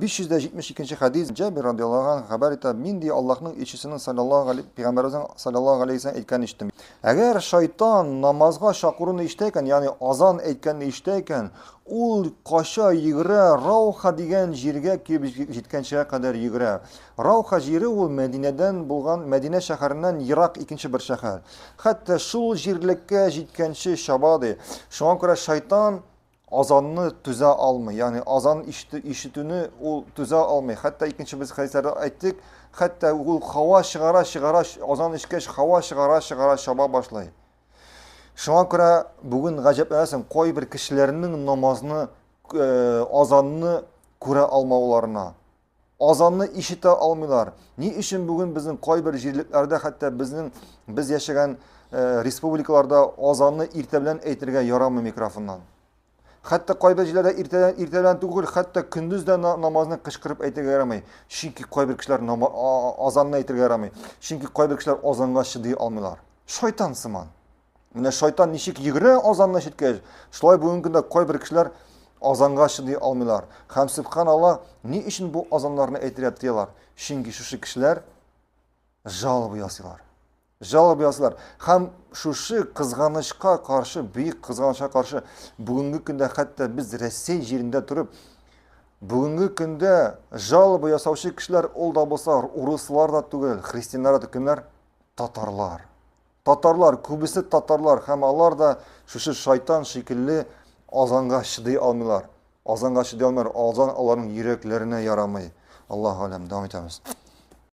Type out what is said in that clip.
572 hadis Cabir radıyallahu anh haber ita min diye Allah'ın elçisinin Peygamberimizin sallallahu aleyhi ve sellem etken iştim. Eğer şeytan namazga şakurunu işteyken yani azan etkenini işteyken ul kaşa yigre Ravha diyen jirge ki jitkençeye kadar yigre. Ravha jiri ul Medine'den bulgan Medine şehrinden Irak ikinci bir şehir. Hatta şul jirlekke jitkençe şabadı. Şu an kadar şeytan azanını tüze almay. Yani azan işitini o tüze almay. Hatta ikinci biz hadislerde ettik. Hatta o hava şıgara azan işkeş hava şıgara şaba başlay. Şuna göre bugün gacep edersin koy bir kişilerinin namazını azanını kure almalarına. Azanını işite almıyorlar. Ni için bugün bizim koy bir jirliklerde hatta biz yaşayan respublikalarda azanını irteblen eğitirge yaramı mikrofondan. Hatta kaybedicilerde irtelen tugul, hatta gündüzde namazını kışkırıp eğitirge yaramay. Çünkü kaybedici kişiler azanını eğitirge yaramay. Çünkü kaybedici kişiler azanға şıdığı almıyorlar. Şeytan sıman. Mine şeytan nişik yigre azanına şitkej. Şulay bugün günde kaybedici kişiler azanға şıdığı almıyorlar. Hem subhanallah ni için bu azanlarını eğitirge diyorlar. Çünkü şu kişiler жалобы ясыйлар. Жалобы ясыйлар. Hem şu kızganışka karşı, büyük kızganışka karşı bugünkü günde hatta biz Rusya yerinde durup bugünkü günde жалобы yasavşı kişiler ol da bolsa Ruslar da tugel, Hristiyanlar da kimler? Tatarlar. Tatarlar, kubisi Tatarlar. Hem onlar da şu şeytan şekilli azanға şıdığı almıyorlar. Azanға şıdığı almıyorlar. Azan onların yüreklerine yaramayı. Allah alem devam etmemiz.